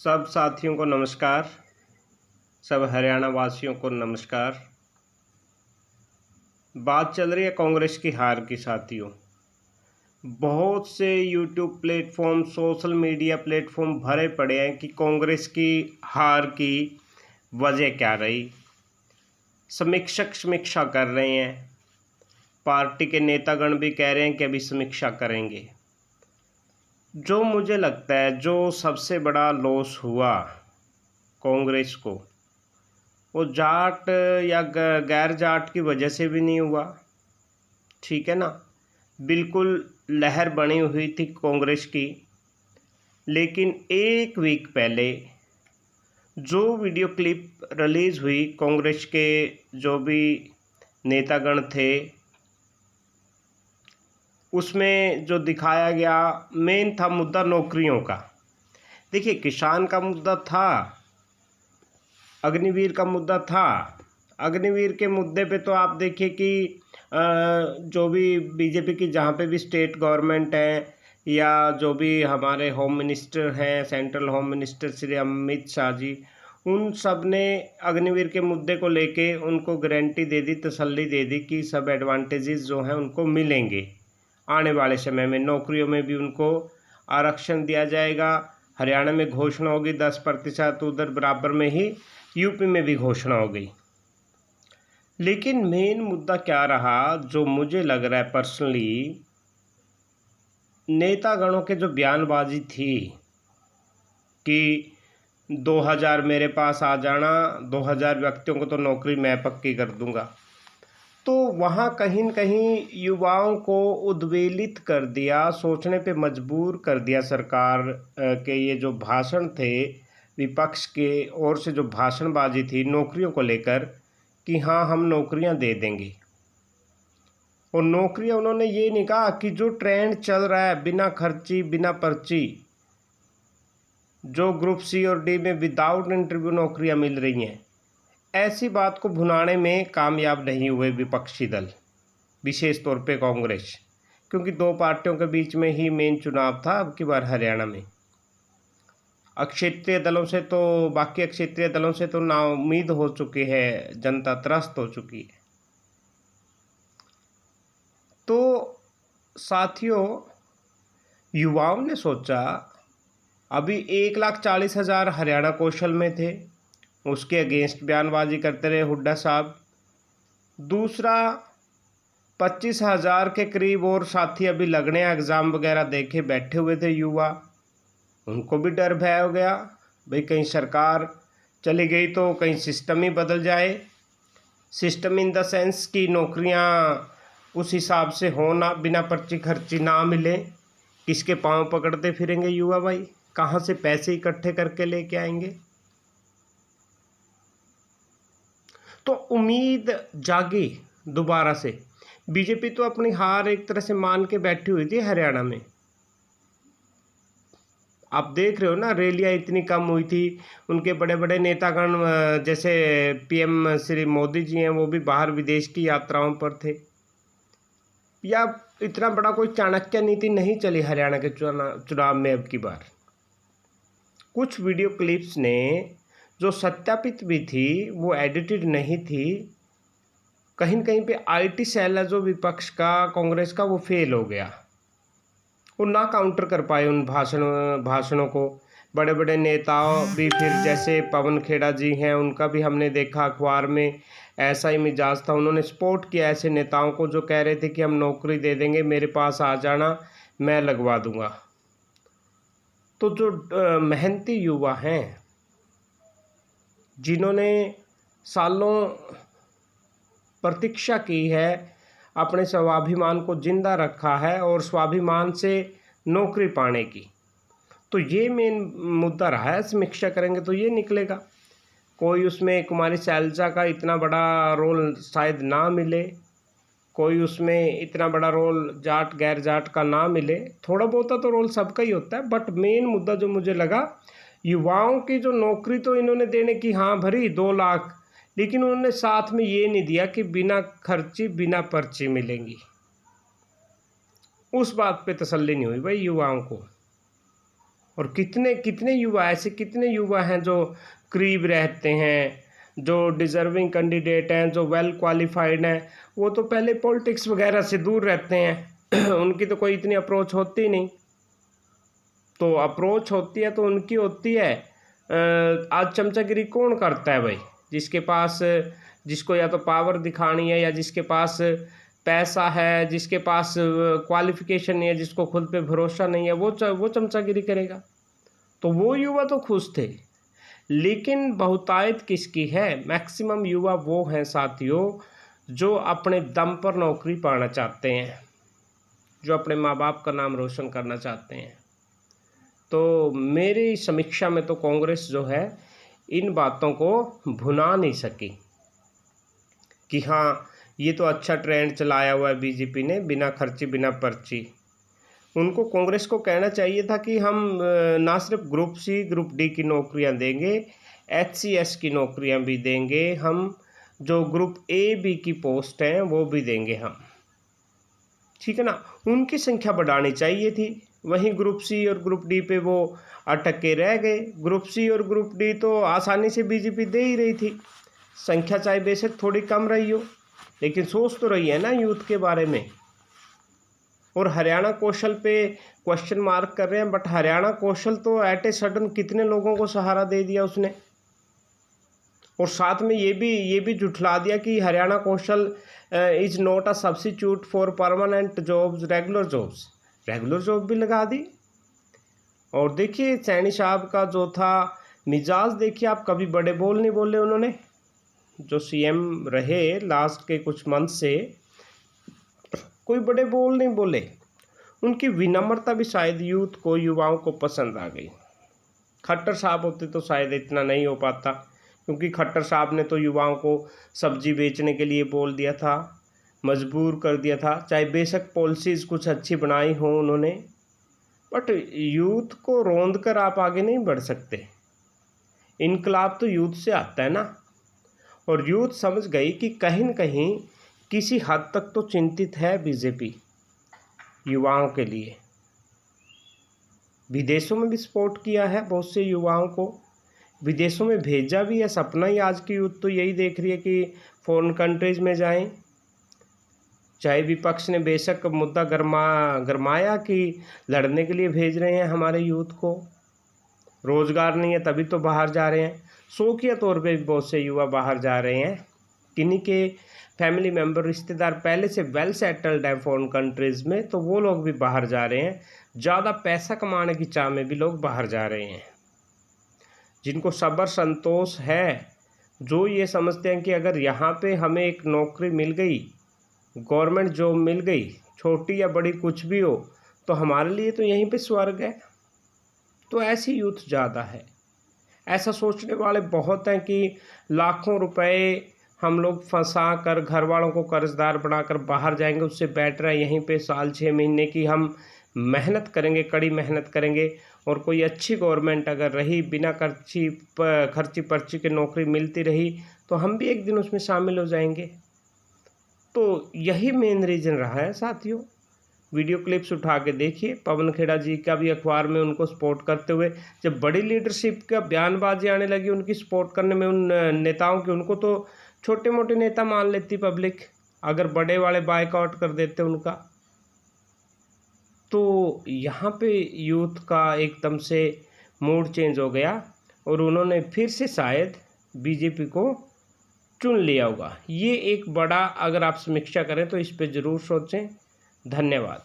सब साथियों को नमस्कार। सब हरियाणा वासियों को नमस्कार। बात चल रही है कांग्रेस की हार की साथियों। बहुत से YouTube platform, social media platform भरे पड़े हैं कि कांग्रेस की हार की वजह क्या रही। समीक्षा कर रहे हैं। पार्टी के नेतागण भी कह रहे हैं कि अभी समीक्षा करेंगे। जो मुझे लगता है जो सबसे बड़ा लॉस हुआ कांग्रेस को, वो जाट या गैर जाट की वजह से भी नहीं हुआ, ठीक है ना। बिल्कुल लहर बनी हुई थी कांग्रेस की, लेकिन एक वीक पहले जो वीडियो क्लिप रिलीज़ हुई कांग्रेस के जो भी नेतागण थे, उसमें जो दिखाया गया मेन था मुद्दा नौकरियों का। देखिए, किसान का मुद्दा था, अग्निवीर का मुद्दा था। अग्निवीर के मुद्दे पे तो आप देखिए कि जो भी बीजेपी की जहाँ पे भी स्टेट गवर्नमेंट है या जो भी हमारे होम मिनिस्टर हैं, central home minister Shri Amit Shah ji, उन सब ने अग्निवीर के मुद्दे को लेके उनको गारंटी दे दी, तसल्ली दे दी कि सब एडवांटेजेस जो हैं उनको मिलेंगे। आने वाले समय में नौकरियों में भी उनको आरक्षण दिया जाएगा। हरियाणा में घोषणा होगी 10%, उधर बराबर में ही यूपी में भी घोषणा हो गई। लेकिन मेन मुद्दा क्या रहा, जो मुझे लग रहा है पर्सनली, नेतागणों के जो बयानबाजी थी कि 2000 मेरे पास आ जाना, 2000 व्यक्तियों को तो नौकरी मैं पक्की कर दूंगा, तो वहाँ कहीं न कहीं युवाओं को उद्वेलित कर दिया, सोचने पे मजबूर कर दिया सरकार के ये जो भाषण थे, विपक्ष के ओर से जो भाषणबाजी थी नौकरियों को लेकर कि हाँ हम नौकरियां दे देंगे। और नौकरियां उन्होंने ये नहीं कहा कि जो ट्रेंड चल रहा है बिना खर्ची बिना पर्ची, जो ग्रुप सी और डी में विदाउट इंटरव्यू नौकरियां मिल रही हैं, ऐसी बात को भुनाने में कामयाब नहीं हुए विपक्षी दल, विशेष तौर पे कांग्रेस, क्योंकि दो पार्टियों के बीच में ही मेन चुनाव था अब की बार हरियाणा में। अक्षेत्रीय दलों से तो, बाकी अक्षेत्रीय दलों से तो नाउम्मीद हो चुकी है जनता, त्रस्त हो चुकी है। तो साथियों, युवाओं ने सोचा अभी 1,40,000 हरियाणा कौशल में थे, उसके अगेंस्ट बयानबाजी करते रहे हुड्डा साहब। दूसरा 25,000 के करीब और साथी अभी लगने एग्ज़ाम वगैरह देखे बैठे हुए थे युवा, उनको भी डर भय हो गया भाई कहीं सरकार चली गई तो कहीं सिस्टम ही बदल जाए। सिस्टम इन द सेंस कि नौकरियां उस हिसाब से हो ना, बिना पर्ची खर्ची ना मिले, किसके पांव पकड़ते फिरेंगे युवा भाई, कहाँ से पैसे इकट्ठे करके लेके आएंगे। तो उम्मीद जागी दोबारा से। बीजेपी तो अपनी हार एक तरह से मान के बैठी हुई थी हरियाणा में। आप देख रहे हो ना, रैलियां इतनी कम हुई थी, उनके बड़े बड़े नेतागण जैसे पीएम श्री मोदी जी हैं, वो भी बाहर विदेश की यात्राओं पर थे। या इतना बड़ा कोई चाणक्य नीति नहीं चली हरियाणा के चुनाव में अब की बार। कुछ वीडियो क्लिप्स ने जो सत्यापित भी थी वो एडिटेड नहीं थी, कहीं न कहीं पे आईटी सेल है जो विपक्ष का, कांग्रेस का, वो फेल हो गया, वो ना काउंटर कर पाए उन भाषणों को। बड़े बड़े नेताओं भी, फिर जैसे पवन खेड़ा जी हैं, उनका भी हमने देखा अखबार में ऐसा ही मिजाज था, उन्होंने सपोर्ट किया ऐसे नेताओं को जो कह रहे थे कि हम नौकरी दे देंगे, मेरे पास आ जाना, मैं लगवा दूंगा। तो जो मेहनती युवा हैं, जिन्होंने सालों प्रतीक्षा की है, अपने स्वाभिमान को जिंदा रखा है और स्वाभिमान से नौकरी पाने की, तो ये मेन मुद्दा रहा है। समीक्षा करेंगे तो ये निकलेगा। कोई उसमें कुमारी शैलजा का इतना बड़ा रोल शायद ना मिले, कोई उसमें इतना बड़ा रोल जाट गैर जाट का ना मिले, थोड़ा बहुत तो रोल सबका ही होता है। बट मेन मुद्दा जो मुझे लगा, युवाओं की जो नौकरी तो इन्होंने देने की हाँ भरी 2 लाख, लेकिन उन्होंने साथ में ये नहीं दिया कि बिना खर्ची बिना पर्ची मिलेंगी। उस बात पे तसल्ली नहीं हुई भाई युवाओं को। और कितने कितने युवा, ऐसे कितने युवा हैं जो करीब रहते हैं, जो डिज़र्विंग कैंडिडेट हैं, जो वेल क्वालिफाइड हैं, वो तो पहले पॉलिटिक्स वगैरह से दूर रहते हैं उनकी तो कोई इतनी अप्रोच होती नहीं। तो अप्रोच होती है तो उनकी होती है। आज चमचागिरी कौन करता है भाई? जिसके पास, जिसको या तो पावर दिखानी है, या जिसके पास पैसा है, जिसके पास क्वालिफिकेशन नहीं है, जिसको खुद पे भरोसा नहीं है, वो चमचागिरी करेगा। तो वो युवा तो खुश थे, लेकिन बहुतायत किसकी है? मैक्सिमम युवा वो हैं साथियों जो अपने दम पर नौकरी पाना चाहते हैं, जो अपने माँ बाप का नाम रोशन करना चाहते हैं। तो मेरी समीक्षा में तो कांग्रेस जो है इन बातों को भुना नहीं सकी कि हाँ ये तो अच्छा ट्रेंड चलाया हुआ है बीजेपी ने, बिना खर्ची बिना पर्ची। उनको, कांग्रेस को कहना चाहिए था कि हम ना सिर्फ ग्रुप सी ग्रुप डी की नौकरियां देंगे, HCS की नौकरियां भी देंगे, हम जो ग्रुप A B की पोस्ट हैं वो भी देंगे हम, ठीक है ना। उनकी संख्या बढ़ानी चाहिए थी। वहीं ग्रुप C और ग्रुप D पे वो अटक के रह गए। ग्रुप C और ग्रुप D तो आसानी से बीजेपी दे ही रही थी, संख्या चाहे बेशक थोड़ी कम रही हो, लेकिन सोच तो रही है ना यूथ के बारे में। और हरियाणा कौशल पे क्वेश्चन मार्क कर रहे हैं, बट हरियाणा कौशल तो एट ए सडन कितने लोगों को सहारा दे दिया उसने। और साथ में ये भी जुठला दिया कि Haryana Kaushal is not a substitute for permanent jobs, regular job भी लगा दी। और देखिए सैनी साहब का जो था मिजाज, देखिए आप, कभी बड़े बोल नहीं बोले उन्होंने। जो CM रहे लास्ट के कुछ मंथ से, कोई बड़े बोल नहीं बोले। उनकी विनम्रता भी शायद यूथ को, युवाओं को पसंद आ गई। खट्टर साहब होते तो शायद इतना नहीं हो पाता, क्योंकि खट्टर साहब ने तो युवाओं को सब्जी बेचने के लिए बोल दिया था, मजबूर कर दिया था, चाहे बेशक पॉलिसीज़ कुछ अच्छी बनाई हो उन्होंने, बट यूथ को रौंद कर आप आगे नहीं बढ़ सकते। इनकलाब तो यूथ से आता है ना। और यूथ समझ गई कि कहीं न कहीं किसी हद तक तो चिंतित है बीजेपी युवाओं के लिए। विदेशों में भी सपोर्ट किया है, बहुत से युवाओं को विदेशों में भेजा भी है। सपना ही आज की यूथ तो यही देख रही है कि फॉरेन कंट्रीज़ में जाएं। चाहे विपक्ष ने बेशक मुद्दा गरमाया कि लड़ने के लिए भेज रहे हैं हमारे यूथ को, रोज़गार नहीं है तभी तो बाहर जा रहे हैं। शौकिया तौर पे भी बहुत से युवा बाहर जा रहे हैं, किन्हीं के फैमिली मेम्बर, रिश्तेदार पहले से वेल सेटल्ड हैं फॉरेन कंट्रीज़ में, तो वो लोग भी बाहर जा रहे हैं। ज़्यादा पैसा कमाने की चाह में भी लोग बाहर जा रहे हैं। जिनको सब्र संतोष है, जो ये समझते हैं कि अगर यहाँ पे हमें एक नौकरी मिल गई, गवर्नमेंट जॉब मिल गई, छोटी या बड़ी कुछ भी हो, तो हमारे लिए तो यहीं पे स्वर्ग है। तो ऐसी यूथ ज़्यादा है। ऐसा सोचने वाले बहुत हैं कि लाखों रुपए हम लोग फंसा कर, घर वालों को कर्जदार बनाकर बाहर जाएंगे, उससे बेटर है यहीं पे साल 6 महीने की हम मेहनत करेंगे, कड़ी मेहनत करेंगे, और कोई अच्छी गवर्नमेंट अगर रही, बिना खर्ची पर्ची की नौकरी मिलती रही, तो हम भी एक दिन उसमें शामिल हो जाएंगे। तो यही मेन रीज़न रहा है साथियों। वीडियो क्लिप्स उठा के देखिए, पवन खेड़ा जी का भी अखबार में उनको सपोर्ट करते हुए, जब बड़ी लीडरशिप का बयानबाजी आने लगी उनकी सपोर्ट करने में, उन नेताओं की, उनको तो छोटे मोटे नेता मान लेती पब्लिक, अगर बड़े वाले बायकॉट कर देते उनका। तो यहाँ पे यूथ का एकदम से मूड चेंज हो गया और उन्होंने फिर से शायद बीजेपी को चुन लिया होगा। ये एक बड़ा, अगर आप समीक्षा करें तो इस पे ज़रूर सोचें। धन्यवाद।